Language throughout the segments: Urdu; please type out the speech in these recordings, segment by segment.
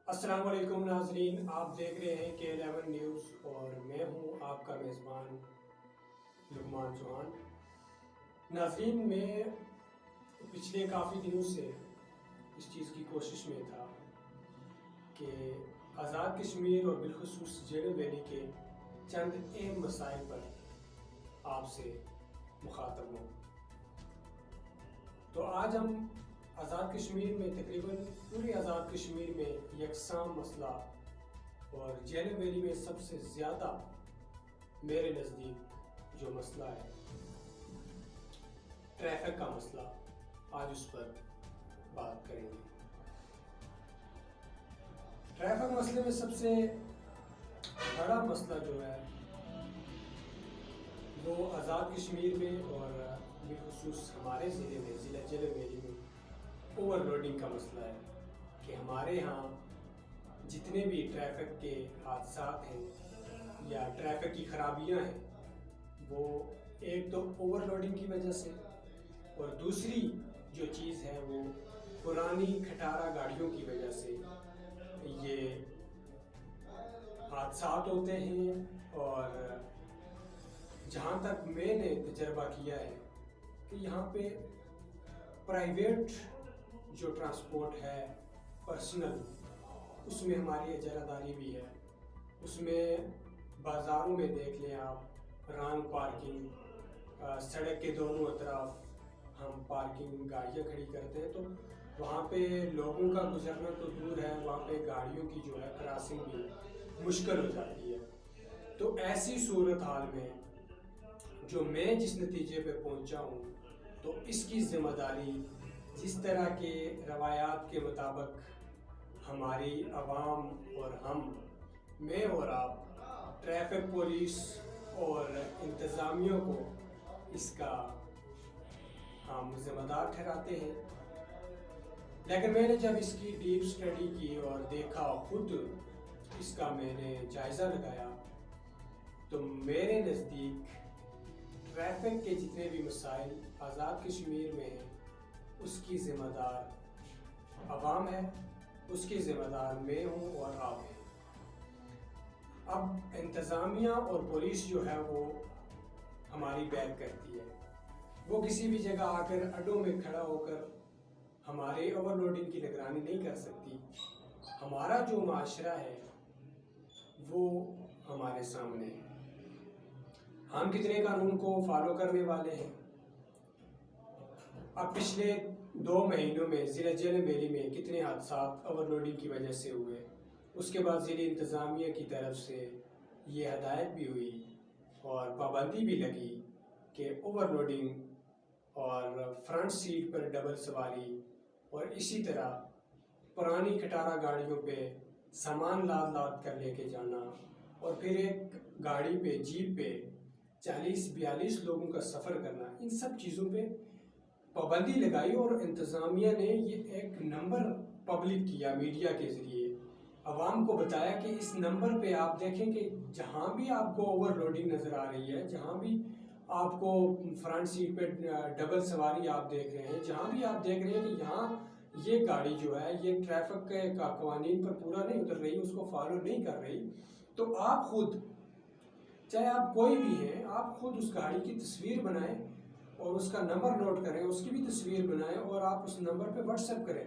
السلام علیکم ناظرین، آپ دیکھ رہے ہیں K11 نیوز اور میں ہوں آپ کا میزبان لقمان چوہان۔ ناظرین، میں پچھلے کافی دنوں سے اس چیز کی کوشش میں تھا کہ آزاد کشمیر اور بالخصوص جیلم ویلی کے چند اہم مسائل پر آپ سے مخاطب ہوں۔ تو آج ہم آزاد کشمیر میں تقریباً پوری آزاد کشمیر میں یکساں مسئلہ اور جیلم ویلی میں سب سے زیادہ میرے نزدیک جو مسئلہ ہے ٹریفک کا مسئلہ، آج اس پر بات کریں گے۔ ٹریفک مسئلے میں سب سے بڑا مسئلہ جو ہے وہ آزاد کشمیر میں اور بالخصوص ہمارے ضلع میں، ضلع جیلم ویلی میں اوور لوڈنگ کا مسئلہ ہے کہ ہمارے ہاں جتنے بھی ٹریفک کے حادثات ہیں یا ٹریفک کی خرابیاں ہیں وہ ایک تو اوور لوڈنگ کی وجہ سے، اور دوسری جو چیز ہے وہ پرانی کھٹارہ گاڑیوں کی وجہ سے یہ حادثات ہوتے ہیں۔ اور جہاں تک میں نے تجربہ کیا ہے کہ یہاں پہ پرائیویٹ جو ٹرانسپورٹ ہے پرسنل، اس میں ہماری اجارہ داری بھی ہے۔ اس میں بازاروں میں دیکھ لیں آپ، رانگ پارکنگ، سڑک کے دونوں اطراف ہم پارکنگ گاڑیاں کھڑی کرتے ہیں، تو وہاں پہ لوگوں کا گزرنا تو دور ہے، وہاں پہ گاڑیوں کی جو ہے کراسنگ بھی مشکل ہو جاتی ہے۔ تو ایسی صورتحال میں جو میں جس نتیجے پہ پہنچا ہوں، تو اس کی ذمہ داری جس طرح کے روایات کے مطابق ہماری عوام اور میں اور آپ ٹریفک پولیس اور انتظامیہ کو اس کا ہم ذمہ دار ٹھہراتے ہیں۔ لیکن میں نے جب اس کی ڈیپ اسٹڈی کی اور دیکھا، خود اس کا میں نے جائزہ لگایا، تو میرے نزدیک ٹریفک کے جتنے بھی مسائل آزاد کشمیر میں ہیں اس کی ذمہ دار عوام ہے، اس کی ذمہ دار میں ہوں اور آپ ہیں۔ اب انتظامیہ اور پولیس جو ہے وہ ہماری بیک کرتی ہے، وہ کسی بھی جگہ آ کر اڈوں میں کھڑا ہو کر ہمارے اوور لوڈنگ کی نگرانی نہیں کر سکتی۔ ہمارا جو معاشرہ ہے وہ ہمارے سامنے ہے، ہم کتنے قانون کو فالو کرنے والے ہیں۔ اب پچھلے 2 مہینوں میں ضلع جیلم ویلی میں کتنے حادثات اوور لوڈنگ کی وجہ سے ہوئے، اس کے بعد ضلع انتظامیہ کی طرف سے یہ ہدایت بھی ہوئی اور پابندی بھی لگی کہ اوور لوڈنگ اور فرنٹ سیٹ پر ڈبل سواری اور اسی طرح پرانی کھٹارہ گاڑیوں پہ سامان لاد کر لے کے جانا، اور پھر ایک گاڑی پہ، جیپ پہ 40-42 لوگوں کا سفر کرنا، ان سب چیزوں پہ پابندی لگائی۔ اور انتظامیہ نے یہ ایک نمبر پبلک کیا میڈیا کے ذریعے، عوام کو بتایا کہ اس نمبر پہ آپ دیکھیں کہ جہاں بھی آپ کو اوور لوڈنگ نظر آ رہی ہے، جہاں بھی آپ کو فرنٹ سیٹ پہ ڈبل سواری آپ دیکھ رہے ہیں، جہاں بھی آپ دیکھ رہے ہیں کہ یہاں یہ گاڑی جو ہے یہ ٹریفک کے قوانین پر پورا نہیں اتر رہی، اس کو فالو نہیں کر رہی، تو آپ خود، چاہے آپ کوئی بھی ہیں، آپ خود اس گاڑی کی تصویر بنائیں اور اس کا نمبر نوٹ کریں، اس کی بھی تصویر بنائیں اور آپ اس نمبر پہ واٹس ایپ کریں،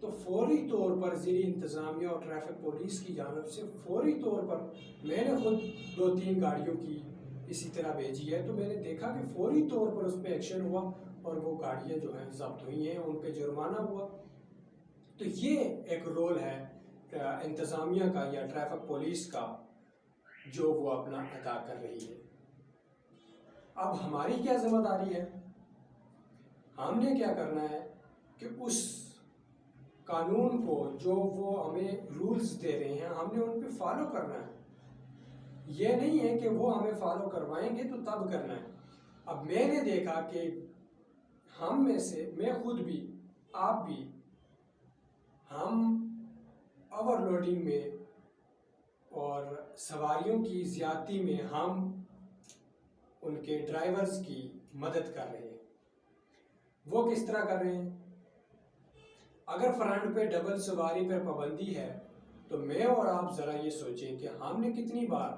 تو فوری طور پر ضلع انتظامیہ اور ٹریفک پولیس کی جانب سے فوری طور پر، میں نے خود 2-3 گاڑیوں کی اسی طرح بھیجی ہے، تو میں نے دیکھا کہ فوری طور پر اس پہ ایکشن ہوا اور وہ گاڑیاں جو ہیں ضبط ہوئی ہیں، ان پہ جرمانہ ہوا۔ تو یہ ایک رول ہے انتظامیہ کا یا ٹریفک پولیس کا جو وہ اپنا ادا کر رہی ہے۔ اب ہماری کیا ذمہ داری ہے؟ ہم نے کیا کرنا ہے کہ اس قانون کو جو وہ ہمیں رولز دے رہے ہیں، ہم نے ان پہ فالو کرنا ہے۔ یہ نہیں ہے کہ وہ ہمیں فالو کروائیں گے تو تب کرنا ہے۔ اب میں نے دیکھا کہ ہم میں سے، میں خود بھی، آپ بھی، ہم اوور لوڈنگ میں اور سواریوں کی زیادتی میں ہم ان کے ڈرائیورز کی مدد کر رہے ہیں۔ وہ کس طرح کر رہے ہیں؟ اگر فرنٹ پہ ڈبل سواری پر پابندی ہے تو میں اور آپ ذرا یہ سوچیں کہ ہم نے کتنی بار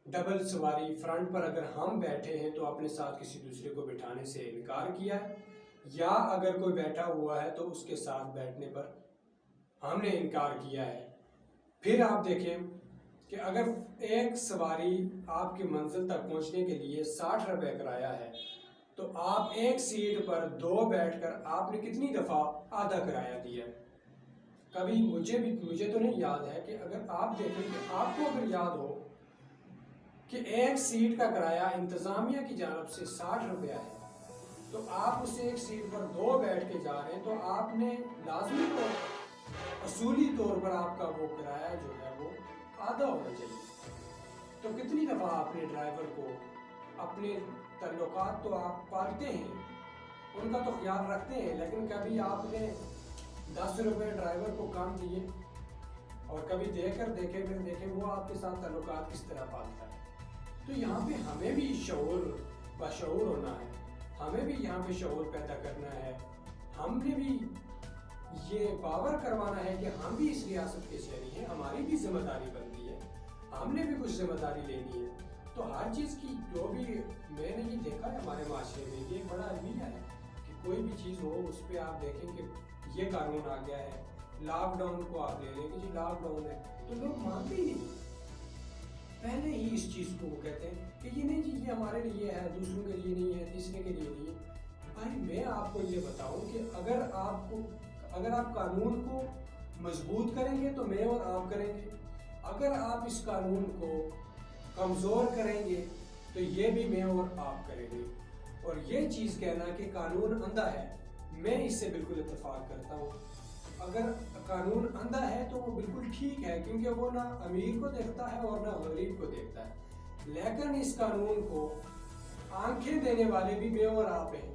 ڈبل سواری فرنٹ پر اگر ہم بیٹھے ہیں تو اپنے ساتھ کسی دوسرے کو بٹھانے سے انکار کیا ہے، یا اگر کوئی بیٹھا ہوا ہے تو اس کے ساتھ بیٹھنے پر ہم نے انکار کیا ہے۔ پھر آپ دیکھیں کہ اگر ایک سواری آپ کی منزل تک پہنچنے کے لیے 60 روپے کرایہ ہے تو آپ ایک سیٹ پر 2 بیٹھ کر آپ نے کتنی دفعہ آدھا کرایہ دیا ہے؟ کبھی مجھے تو نہیں یاد ہے کہ اگر آپ دیکھیں کہ آپ کو اگر یاد ہو کہ ایک سیٹ کا کرایہ انتظامیہ کی جانب سے 60 روپیہ ہے تو آپ اسے ایک سیٹ پر 2 بیٹھ کے جا رہے ہیں، تو آپ نے لازمی طور پر اصولی طور پر آپ کا وہ کرایہ جو ہے وہ آدھا ہونا چاہیے۔ تو کتنی دفعہ آپ نے ڈرائیور کو اپنے تعلقات تو آپ پالتے ہیں، ان کا تو خیال رکھتے ہیں، لیکن کبھی آپ نے 10 روپے ڈرائیور کو کم دیے اور کبھی دیکھیں وہ آپ کے ساتھ تعلقات کس طرح پالتا ہے۔ تو یہاں پہ ہمیں بھی بشعور ہونا ہے، ہمیں بھی یہاں پہ شعور پیدا کرنا ہے، ہم نے بھی یہ باور کروانا ہے کہ ہم بھی اس ریاست کے شہری ہیں، ہماری بھی ذمہ داری بنتی ہے، ہم نے بھی کچھ ذمہ داری لینی ہے۔ تو ہر چیز کی جو بھی میں نے یہ دیکھا ہے ہمارے معاشرے میں، یہ بڑا المیہ ہے کہ کوئی بھی چیز ہو اس پہ آپ دیکھیں کہ یہ قانون آ گیا ہے۔ لاک ڈاؤن کو آپ لے لیں کہ جی لاک ڈاؤن ہے تو لوگ مانتے ہی نہیں، پہلے ہی اس چیز کو وہ کہتے ہیں کہ یہ نہیں جی یہ ہمارے لیے ہے، دوسروں کے لیے نہیں ہے، تیسرے کے لیے نہیں ہے۔ بھائی میں آپ کو یہ بتاؤں کہ اگر آپ قانون کو مضبوط کریں گے تو میں اور آپ کریں گے، اگر آپ اس قانون کو کمزور کریں گے تو یہ بھی میں اور آپ کریں گے۔ اور یہ چیز کہنا کہ قانون اندھا ہے، میں اس سے بالکل اتفاق کرتا ہوں۔ اگر قانون اندھا ہے تو وہ بالکل ٹھیک ہے، کیونکہ وہ نہ امیر کو دیکھتا ہے اور نہ غریب کو دیکھتا ہے، لیکن اس قانون کو آنکھیں دینے والے بھی میں اور آپ ہیں۔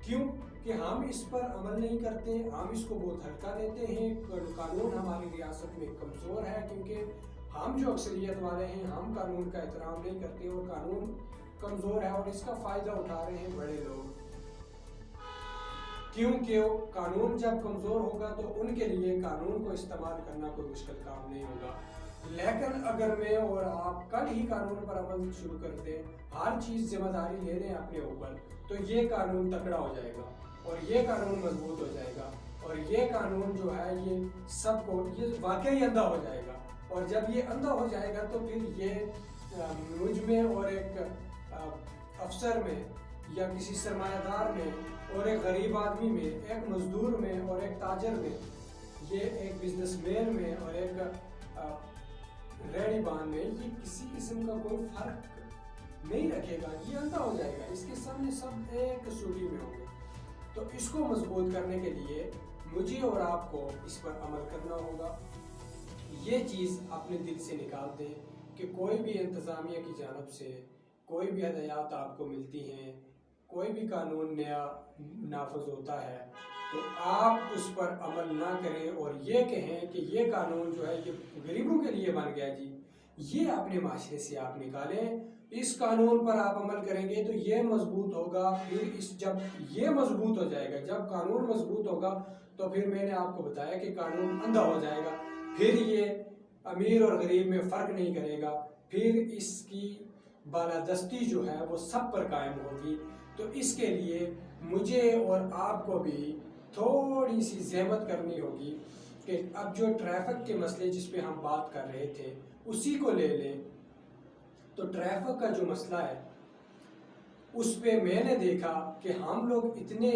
کیوں کہ ہم اس پر عمل نہیں کرتے، ہم اس کو بہت ہلکا لیتے ہیں۔ قانون ہماری ریاست میں کمزور ہے کیونکہ ہم جو اکثریت والے ہیں ہم قانون کا احترام نہیں کرتے، اور قانون کمزور ہے اور اس کا فائدہ اٹھا رہے ہیں بڑے لوگ، کیونکہ قانون جب کمزور ہوگا تو ان کے لیے قانون کو استعمال کرنا کوئی مشکل کام نہیں ہوگا۔ لیکن اگر میں اور آپ کل ہی قانون پر عمل شروع کر دیں، ہر چیز ذمہ داری لے لیں اپنے اوپر، تو یہ قانون تکڑا ہو جائے گا اور یہ قانون مضبوط ہو جائے گا، اور یہ قانون جو ہے یہ سب کو یہ واقعی اندھا ہو جائے گا۔ اور جب یہ اندھا ہو جائے گا تو پھر یہ مجھ میں اور ایک افسر میں یا کسی سرمایہ دار میں اور ایک غریب آدمی میں، ایک مزدور میں اور ایک تاجر میں، یہ ایک بزنس مین میں اور ایک ریڑھی بان میں، یہ کسی قسم کا کوئی فرق نہیں رکھے گا، یہ اندھا ہو جائے گا، اس کے سامنے سب ایک کسوٹی میں ہوں گے۔ تو اس کو مضبوط کرنے کے لیے مجھے اور آپ کو اس پر عمل کرنا ہوگا۔ یہ چیز اپنے دل سے نکال دیں کہ کوئی بھی انتظامیہ کی جانب سے کوئی بھی ہدایات آپ کو ملتی ہیں، کوئی بھی قانون نیا نافذ ہوتا ہے تو آپ اس پر عمل نہ کریں اور یہ کہیں کہ یہ قانون جو ہے یہ غریبوں کے لیے بن گیا جی، یہ اپنے معاشرے سے آپ نکالیں۔ اس قانون پر آپ عمل کریں گے تو یہ مضبوط ہوگا، پھر جب یہ مضبوط ہو جائے گا، جب قانون مضبوط ہوگا تو پھر میں نے آپ کو بتایا کہ قانون اندھا ہو جائے گا، پھر یہ امیر اور غریب میں فرق نہیں کرے گا، پھر اس کی بالادستی جو ہے وہ سب پر قائم ہوگی۔ تو اس کے لیے مجھے اور آپ کو بھی تھوڑی سی زحمت کرنی ہوگی کہ اب جو ٹریفک کے مسئلے جس پہ ہم بات کر رہے تھے اسی کو لے لیں۔ تو ٹریفک کا جو مسئلہ ہے اس پہ میں نے دیکھا کہ ہم لوگ اتنے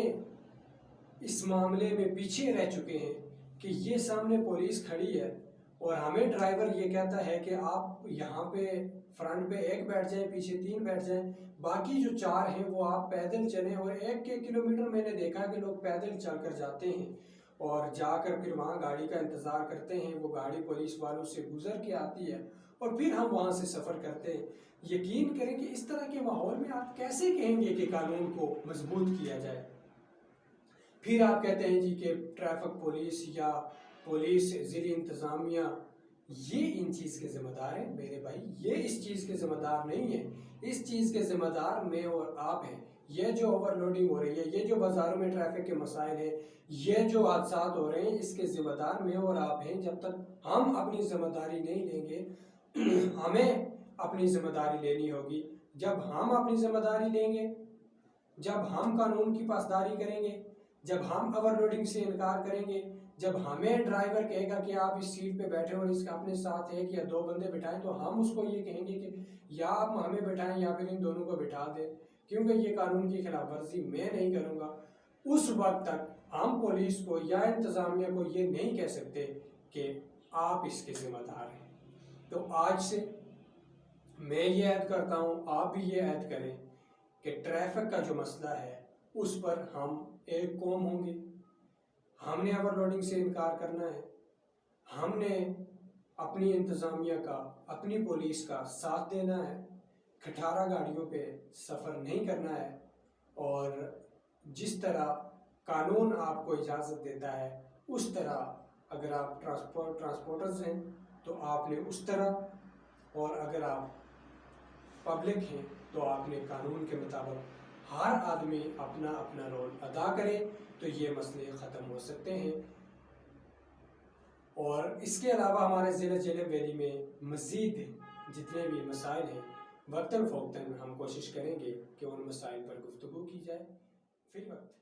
اس معاملے میں پیچھے رہ چکے ہیں کہ یہ سامنے پولیس کھڑی ہے اور ہمیں ڈرائیور یہ کہتا ہے کہ آپ یہاں پہ فرنٹ پہ 1 بیٹھ جائیں، پیچھے 3 بیٹھ جائیں، باقی جو 4 ہیں وہ آپ پیدل چلیں۔ اور 1 کلومیٹر میں نے دیکھا کہ لوگ پیدل چل کر جاتے ہیں اور جا کر پھر وہاں گاڑی کا انتظار کرتے ہیں، وہ گاڑی پولیس والوں سے گزر کے آتی ہے اور پھر ہم وہاں سے سفر کرتے ہیں۔ یقین کریں کہ اس طرح کے ماحول میں آپ کیسے کہیں گے کہ قانون کو مضبوط کیا جائے؟ پھر آپ کہتے ہیں جی کہ ٹریفک پولیس یا پولیس ضلعی انتظامیہ یہ ان چیز کے ذمہ دار ہیں۔ میرے بھائی یہ اس چیز کے ذمہ دار نہیں ہیں، اس چیز کے ذمہ دار میں اور آپ ہیں۔ یہ جو اوور لوڈنگ ہو رہی ہے، یہ جو بازاروں میں ٹریفک کے مسائل ہیں، یہ جو حادثات ہو رہے ہیں، اس کے ذمہ دار میں اور آپ ہیں۔ جب تک ہم اپنی ذمہ داری نہیں لیں گے، ہمیں اپنی ذمہ داری لینی ہوگی۔ جب ہم اپنی ذمہ داری لیں گے، جب ہم قانون کی پاسداری کریں گے، جب ہم اوور لوڈنگ سے انکار کریں گے، جب ہمیں ڈرائیور کہے گا کہ آپ اس سیٹ پہ بیٹھے اور اس کا اپنے ساتھ ایک یا دو بندے بٹھائیں، تو ہم اس کو یہ کہیں گے کہ یا آپ ہمیں بٹھائیں یا پھر ان دونوں کو بٹھا دیں، کیونکہ یہ قانون کی خلاف ورزی میں نہیں کروں گا۔ اس وقت تک ہم پولیس کو یا انتظامیہ کو یہ نہیں کہہ سکتے کہ آپ اس کے ذمہ دار ہیں۔ تو آج سے میں یہ عہد کرتا ہوں، آپ بھی یہ عہد کریں کہ ٹریفک کا جو مسئلہ ہے اس پر ہم ایک قوم ہوں گے۔ ہم نے اوور لوڈنگ سے انکار کرنا ہے، ہم نے اپنی انتظامیہ کا، اپنی پولیس کا ساتھ دینا ہے، کھٹارہ گاڑیوں پہ سفر نہیں کرنا ہے، اور جس طرح قانون آپ کو اجازت دیتا ہے اس طرح اگر آپ ٹرانسپورٹرز ہیں تو آپ نے اس طرح، اور اگر آپ پبلک ہیں تو آپ نے قانون کے مطابق ہر آدمی اپنا اپنا رول ادا کرے تو یہ مسئلے ختم ہو سکتے ہیں۔ اور اس کے علاوہ ہمارے ضلع جہلم ویلی میں مزید جتنے بھی مسائل ہیں وقتاً فوقتاً ہم کوشش کریں گے کہ ان مسائل پر گفتگو کی جائے۔ فی الوقت